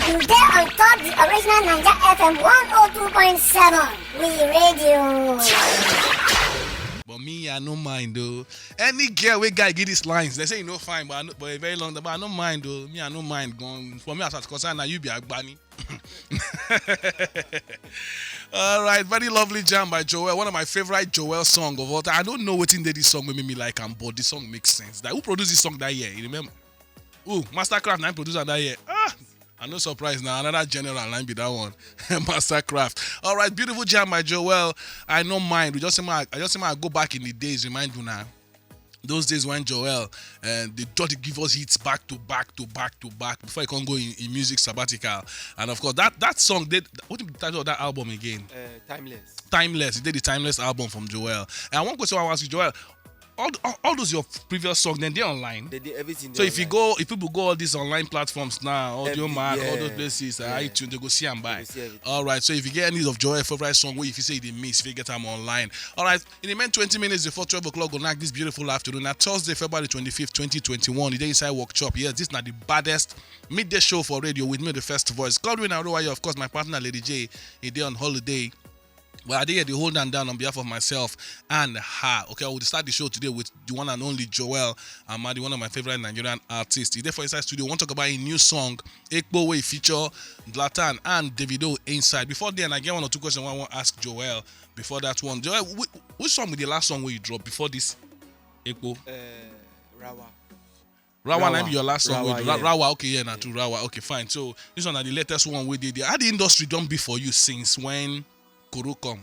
You there on top the original Ninja FM 102.7. We radio. But me, I no mind though. Any girl we guy get these lines, they say you no fine, but a very long time. But I no mind though. Me, I no mind going. For me, as far as concerned, now you be a bunny. All right, very lovely jam by Joel. One of my favorite Joel song of all time. I don't know what in this song made me like him, but this song makes sense. Who produced this song that year? You remember? Mastercraft 9 producer that year. I'm no surprised now. Another general line be that one. Mastercraft. All right, beautiful jam by Joel. I no mind. I just say go back in the days. Remind you now. Those days when Joel they thought to give us hits back to back before he can go in music sabbatical. And of course that song did. What is the title of that album again? Timeless. Timeless. He did the Timeless album from Joel. And one question I want to ask you, Joel. All those your previous songs, then they're online. They did everything. So if people go all these online platforms now, Audio Mac, all those places, iTunes, they go see and buy. All right. So if you get any of Joel's favorite song, if you say they miss, if you get them online. All right. In the main 20 minutes before 12 o'clock, go knock this beautiful afternoon. Now Thursday, February 25th, 2021. The day inside workshop. Yes, this is not the baddest midday show for radio with me, the first voice. Godwin Arowayo, of course, my partner Lady J. He day on holiday. Well, I did the hold down on behalf of myself and her. Okay, I will start the show today with the one and only Joel Amadi, one of my favorite Nigerian artists. He's there for Inside Studio. We want to talk about a new song, Ekpo, where he feature Zlatan and Davido inside. Before then, I get one or two questions I want to ask Joel. Before that one, Joel, which song was the last song where you dropped before this Ekpo? Rawa. Rawa might be your last song. Rawa, yeah. Rawa, okay, yeah, now to Rawa. Okay, fine. So this one is the latest one we did. How the industry done be for you since when Koro come?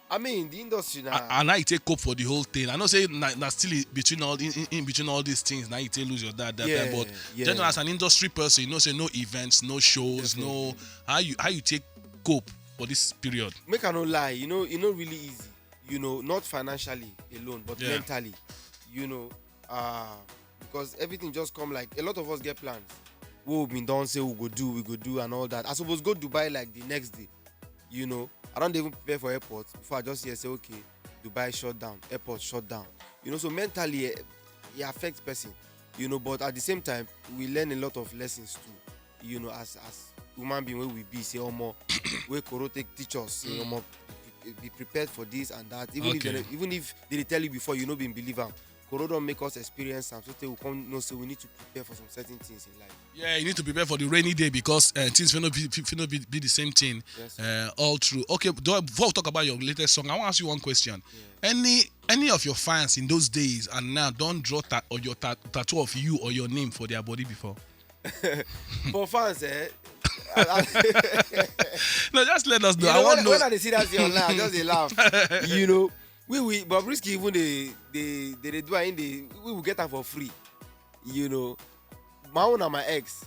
I mean, the industry now. And now you take cope for the whole thing. I know say now still between all in between all these things. Now you take lose your dad that time. But generally as an industry person, you know say no events, no shows, Definitely. no how you take cope for this period. Make I no lie, you know really easy. You know, not financially alone, but mentally. You know, because everything just come like a lot of us get plans. We've been done, say we go do and all that. I suppose go Dubai like the next day. You know, I don't even prepare for airports before I just hear say okay, Dubai shut down, airport shut down. You know, so mentally it affects person. You know, but at the same time we learn a lot of lessons too. You know, as human being where we be say more where Koro teach us, you know, more be prepared for this and that. Even if they tell you before, you know, being believer. Koro don't make us experience and so we come know so we need to prepare for some certain things in life. Yeah, you need to prepare for the rainy day because things will not be the same thing. Yes, all true. Okay, before we talk about your latest song, I want to ask you one question. Yeah. Any of your fans in those days and now don't draw your tattoo of you or your name for their body before? For fans, no, just let us know. You I want to know. When I see that thing online, I just they laugh. You know. We Bobrisky even they do it we will get them for free. You know, my own and my ex.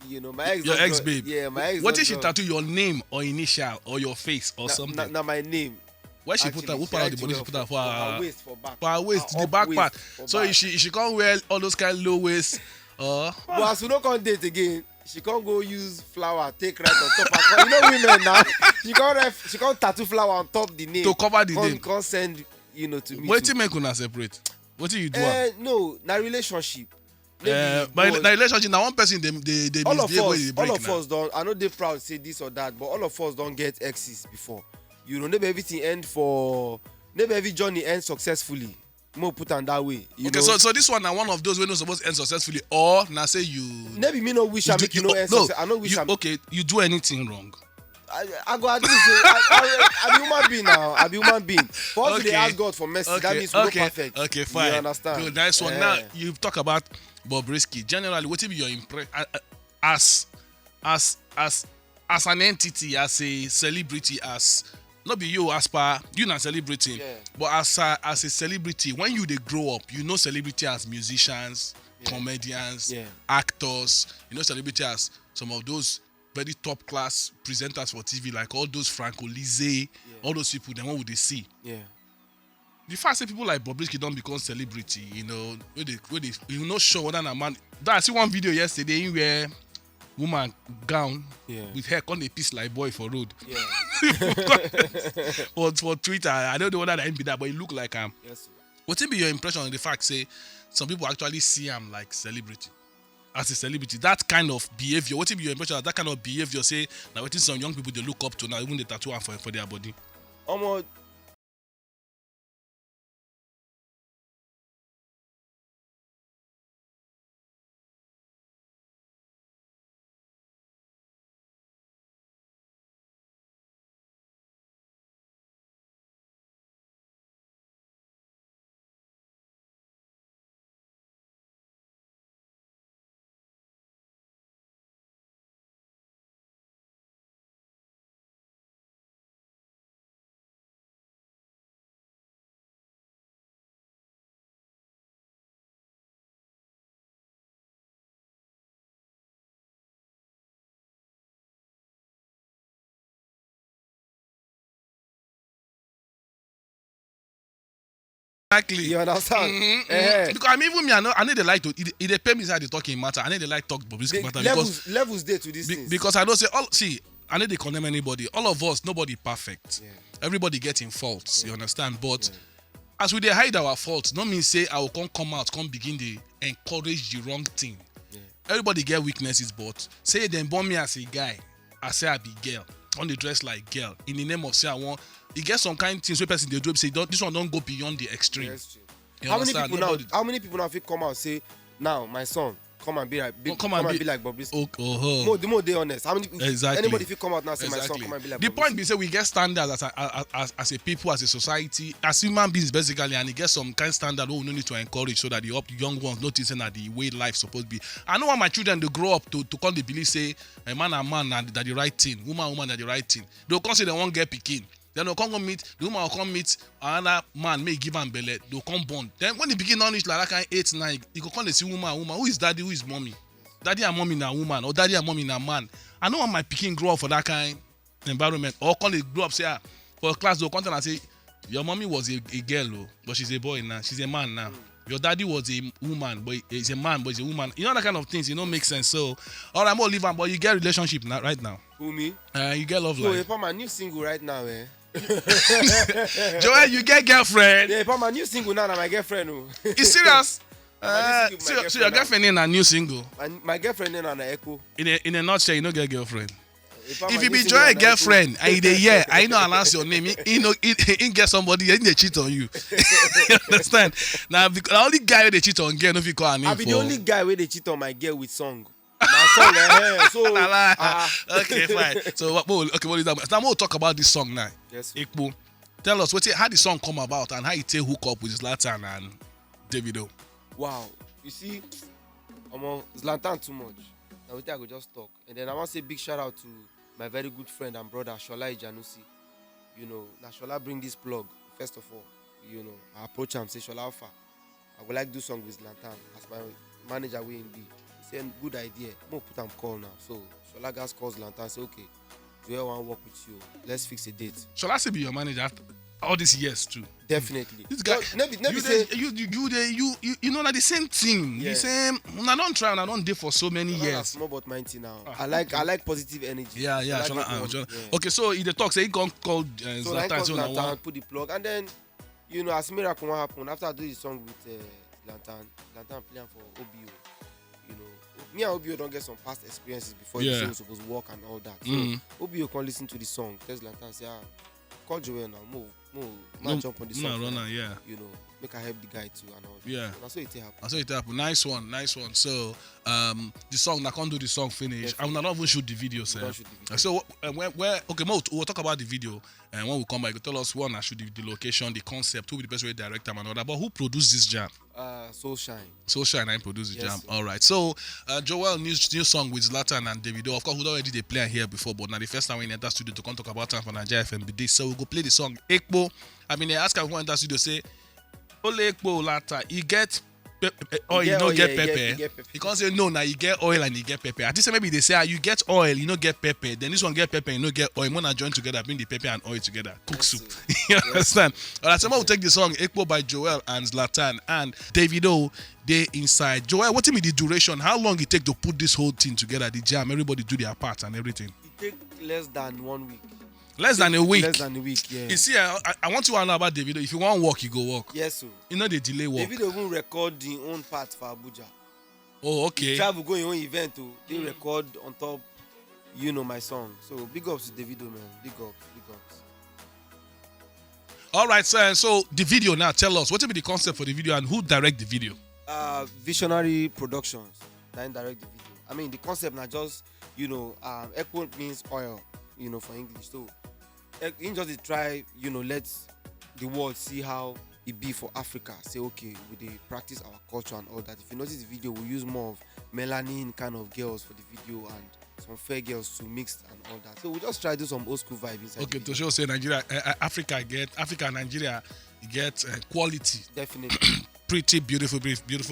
You know, my ex. Your ex, babe. Yeah, my ex. What if she tattoo your name or initial or your face or something? Now my name. Where she put her? What part of the body she put her for? Her waist, for back. For her waist, the back part. So she can't wear all those kind of low waist. But as we don't come date again, she can't go use flower, take right on top. You know women now. She can't tattoo flower on top the name. To cover the name. Can't send, you know, to me. What do you make una separate? What do you do? No, na relationship. But na relationship, na one person they all of us don't. I know they proud to say this or that, but all of us don't get exes before. You know, maybe everything maybe every journey ends successfully. More put on that way. Okay, so this one now one of those we're not supposed to end successfully, or now say you. Maybe me no wish I make you know end success. I know wish I. Okay, you do anything wrong. I go at least I'm human being now. I'm human being. For us, they ask God for mercy. That means we're not perfect. Okay, fine. You understand? Good, nice one. Now you talk about Bobrisky. Generally, what will be your impression as an entity, as a celebrity, as not be you as per you not celebrating, but as a celebrity, when you they grow up, you know celebrity as musicians, comedians, actors. You know celebrity as some of those very top class presenters for TV, like all those Franco Lise, all those people. Then what would they see? Yeah. The fact that people like Bobrisky don't become celebrity, you know, where they you not sure whether a man. I see one video yesterday where woman gown with hair on a piece like boy for road. for Twitter, I don't know whether that be that, but it look like Yes. What will be your impression on the fact say some people actually see him like celebrity? as a celebrity, that kind of behavior, what be your impression? That kind of behavior, say, now what is some young people they look up to now, even the tattoo and for their body. Exactly. You understand? Because I mean, even me, I know they like to. They pay me inside the talking matter. I know they like talk Bobrisky matter levels there to this thing. Because I don't say I know they condemn anybody. All of us, nobody perfect. Yeah. Everybody getting faults. You understand? But as we dey hide our faults, no mean say I will come out, begin the encourage the wrong thing. Yeah. Everybody get weaknesses, but say them born me as a guy, I say I be girl. On the dress like girl in the name of say I want. You get some kind of things where person they do say this one don't go beyond the extreme. How many people now fit come out and say now my son come and be like be like Bobrisky? The more they honest. How many anybody fit come out now and say my son come and be like the Bobrisky? point be say we get standards as a people, as a society, as human beings basically, and it get some kind of standard we no need to encourage so that the young ones noticing that the way life supposed to be. I don't want my children to grow up to come to believe say a man and man that the right thing, woman that the right thing. They'll come say they won't get pikin. Then they'll come meet, the woman will come meet another man, may give am belle, they'll come born. Then when they begin to reach like that kind 8, 9, you can come and see woman, who is daddy, who is mommy? Daddy and mommy na woman, or daddy and mommy na man. I don't want my pikin grow up for that kind environment. Or come they grow up, say, for class, they'll come and say, your mommy was a girl, but she's a boy now, she's a man now. Your daddy was a woman, but he's a man, but he's a woman. You know that kind of things, it don't make sense. So, all right, I'm gonna leave am, but you get relationship now, right now. Who, me? You get love life. So, my new single right now, Joel, you get girlfriend. Yeah, but my new single now, my girlfriend. You serious? So your girlfriend in a new single? My girlfriend in an echo. In a nutshell, you don't get girlfriend. If you be Joel girlfriend and you dey hear, I know announce your name. He get somebody, he dey cheat on you. You understand? Now, because the only guy who they cheat on girl, no fit call her name. I be the only guy where they cheat on my girl with song. My song, so okay, fine. So what is that? Now we'll talk about this song now. Yes. Ekpo, tell us how the song come about and how you take hook up with Zlatan and Davido. Wow, you see, Zlatan too much. Now I go just talk, and then I want to say big shout out to my very good friend and brother Shola Ijanusi. You know, now Shola bring this plug. First of all, you know, I approach him, say Shola Alpha, I would like to do song with Zlatan as my manager way in B. He said good idea. Mo put him call now. So Shola guys calls Zlatan, say okay, Joel want to work with you. Let's fix a date. Shola say be your manager after all these years too. Definitely. This guy, you know, like the same thing. Yeah. The same. I don't try and I don't date for so many years. Small but mighty now. I like positive energy. Yeah. Shola. Okay, so he talk say he called so I called Zlatan, put the plug, and then you know as miracle what happened after I do the song with Zlatan playing for OBO. You know, me and OBO don't get some past experiences before the song supposed to work and all that. So OBO can listen to the song. Tell Zlatan say, call Joel now, man jump on the song. You know, make I help the guy too and all that. Yeah. That's what it happened. That's what it happened. Nice one. So the song, I can't do the song finish. I will not even shoot the video, sir. So we'll talk about the video, and when we come back, you tell us one, I shoot the location, the concept, who be the best way director and all that. But who produced this jam? Soulshine, I produced the jam. Sir. All right. So Joel new song with Zlatan and Davido. Of course, we already they play here before, but now the first time we enter studio to come talk about time for Nigeria FMBD. So we'll go play the song Ekpo. I mean, they ask everyone in that studio say, Ole Ekpo Lata, you get oil, you don't get pepper. You can't say no, now you get oil and you get pepper. At least maybe they say you get oil, you don't get pepper. Then this one get pepper, you don't get oil. When I join together, bring the pepper and oil together, cook soup. You understand? All right, so we'll take the song Ekpo by Joel and Zlatan and Davido. They inside. Joel, what is the duration? How long it take to put this whole thing together? The jam, everybody do their part and everything. It take less than 1 week. Less than a week. Yeah. You see, I want you to know about Davido. If you want to work, you go work. Yes, sir. You know they delay work. Davido even record the own part for Abuja. Oh, You okay. travel, go your own event, they record on top, my song. So big ups to Davido, man. Big ups, big ups. All right, sir. So the video now, tell us what will be the concept for the video and who direct the video? Visionary Productions, that direct the video. I mean, the concept now just, Ekpo means oil, for English. So, in just dey try, let the world see how it be for Africa. Say, okay, we dey practice our culture and all that. If you notice the video, we use more of melanin kind of girls for the video and some fair girls to mix and all that. So we just try to do some old school vibe inside. Okay, to show say Nigeria, Africa and Nigeria get quality. Definitely. Pretty beautiful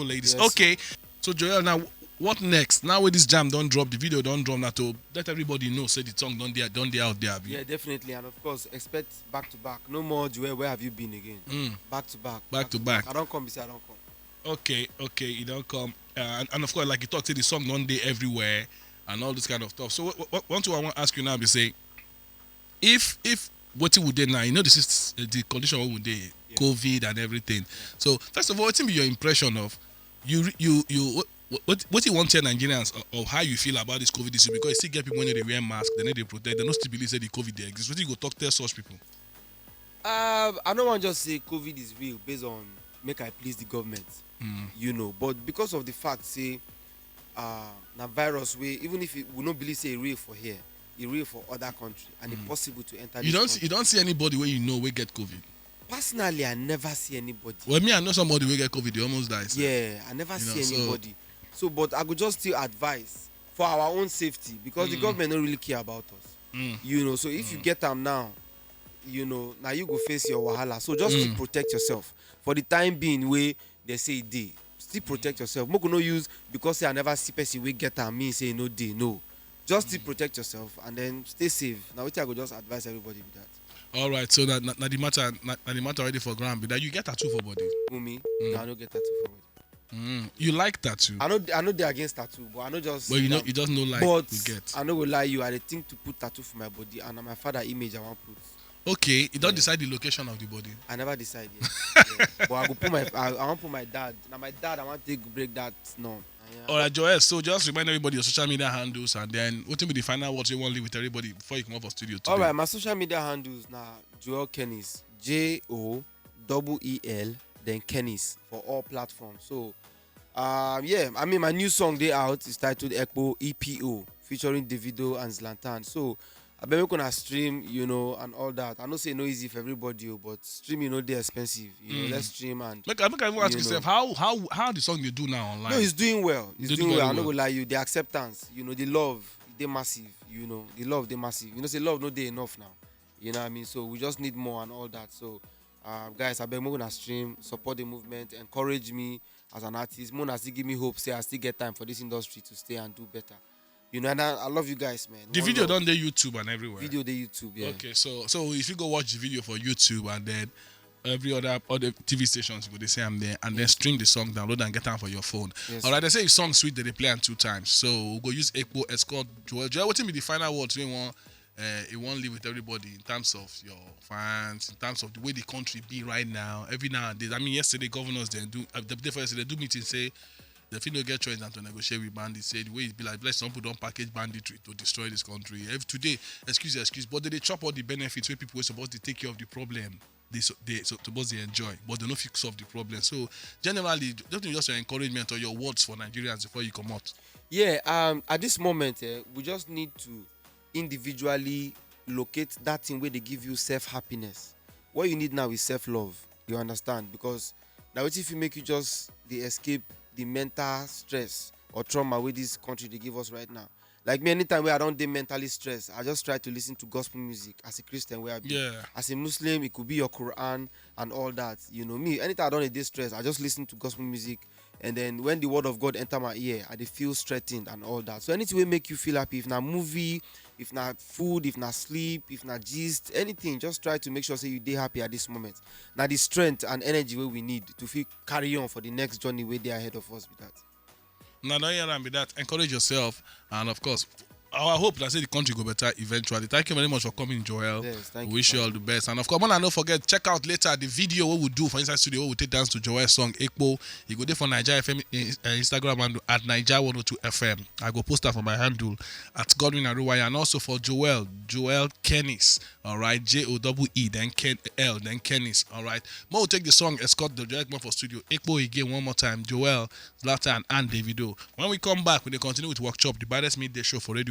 ladies. Yes. Okay, so Joel, now what next? Now with this jam don't drop, the video don't drop, now to let everybody know, say the song don't there out there. Yeah, definitely, and of course expect back to back. No more Joel, where have you been again? Back to back. Back to back. I don't come, I don't come. Okay, you don't come, and of course, like you talked, say the song don't day everywhere and all this kind of stuff. So one thing I want to ask you now is say, if what you would do now, this is the condition what would they, COVID and everything. So first of all, what be your impression of what you want to tell Nigerians of how you feel about this COVID issue? Because you still get people when they wear masks, they need to protect, they don't still believe say the COVID they exist. What do you go talk to such people? I don't want to just say COVID is real based on make I please the government, but because of the fact say na virus way, even if we don't believe say real for here, it real for other country and it's possible to enter. You don't see anybody where we get COVID. Personally, I never see anybody. Well, me, I know somebody will get COVID, they almost die. So. Yeah, I never see anybody. So, but I could just still advise for our own safety because the government don't really care about us. So if you get them now, now you go face your wahala. So just to protect yourself. For the time being, where they say day, still protect yourself. Moko no use because say I never see person we get them mean say no day. No. Just still protect yourself and then stay safe. Now, which I could just advise everybody with that. All right, so that the matter already for ground, but that you get tattoo for body. For me, no, I don't get tattoo for body. You like tattoo? I know they're against tattoo, but I know just. But you just know like but you get. I know will lie you. I dey think to put tattoo for my body, and my father image I want put. Okay, you don't decide the location of the body. I never decide yet. But I go put I want put my dad. Now my dad, I want to break that norm. All right, Joel. So just remind everybody your social media handles, and then what will be the final words you want to leave with everybody before you come up for studio today? All right, my social media handles now Joel Kennis, JOEL, then Kennis for all platforms. So, my new song they out is titled Ekpo EPO featuring Davido and Zlatan. So, I bet we're gonna stream, and all that. I know say no easy for everybody, but streaming they're expensive. Let's stream and. Look, I want to ask yourself how the song you do now online. No, he's doing well. He's doing well. I'm not well. gonna lie you. The acceptance, the love, they massive. The love, they massive. Say love no day enough now. You know what I mean? So we just need more and all that. So, guys, I bet we're gonna stream, support the movement, encourage me as an artist. Mona still give me hope. Say I still get time for this industry to stay and do better. And I love you guys, man. The video done there YouTube and everywhere. Video the YouTube, yeah. Okay, so if you go watch the video for YouTube and then every other TV stations go they say I'm there and then stream the song, download and get them for your phone. Yes. All right, they say your song sweet, they play them 2 times. So we'll go use Ekpo Escort Joel. Joel, what will be the final words you want leave with everybody in terms of your fans, in terms of the way the country be right now, every now and then. I mean, yesterday governors they do meeting say. The feel no get choice than to negotiate with bandits. Say the way it be like some people don't package banditry to destroy this country. Today, excuse, but they chop all the benefits where people were supposed to take care of the problem. They supposed to enjoy, but they don't fix solve the problem. So generally, just your encouragement or your words for Nigerians before you come out. Yeah. At this moment, we just need to individually locate that thing where they give you self-happiness. What you need now is self-love. You understand? Because now if you make you just the escape the mental stress or trauma where this country they give us right now. Like me, anytime where I don't get mentally stressed, I just try to listen to gospel music as a Christian where I be. Yeah. As a Muslim, it could be your Quran and all that. Me, anytime I don't get stress, I just listen to gospel music. And then when the word of God enter my ear, I feel strengthened and all that. So anything will make you feel happy. If not movie, if not food, if not sleep, if not gist, anything, just try to make sure say you stay happy at this moment. Now the strength and energy where we need to feel carry on for the next journey where they are ahead of us with that. Now don't hear that. Encourage yourself, and of course, Our hope that say the country go better eventually. Thank you very much for coming, Joel. Yes, thank We you, wish you all the best. And of course, don't forget, check out later the video what we do for Inside Studio, what we take dance to Joel's song Ekpo. You go there for Nigeria FM Instagram and at Nigeria 102 FM. I go post that for my handle at Godwin Aruwaya, and also for Joel Kennis. All right, Joe then L then Kennis. All right, Mo will take the song Escort the direct for studio Ekpo again one more time. Joel, Zlatan, and Davido. When we come back, we will continue with workshop, the baddest midday show for radio.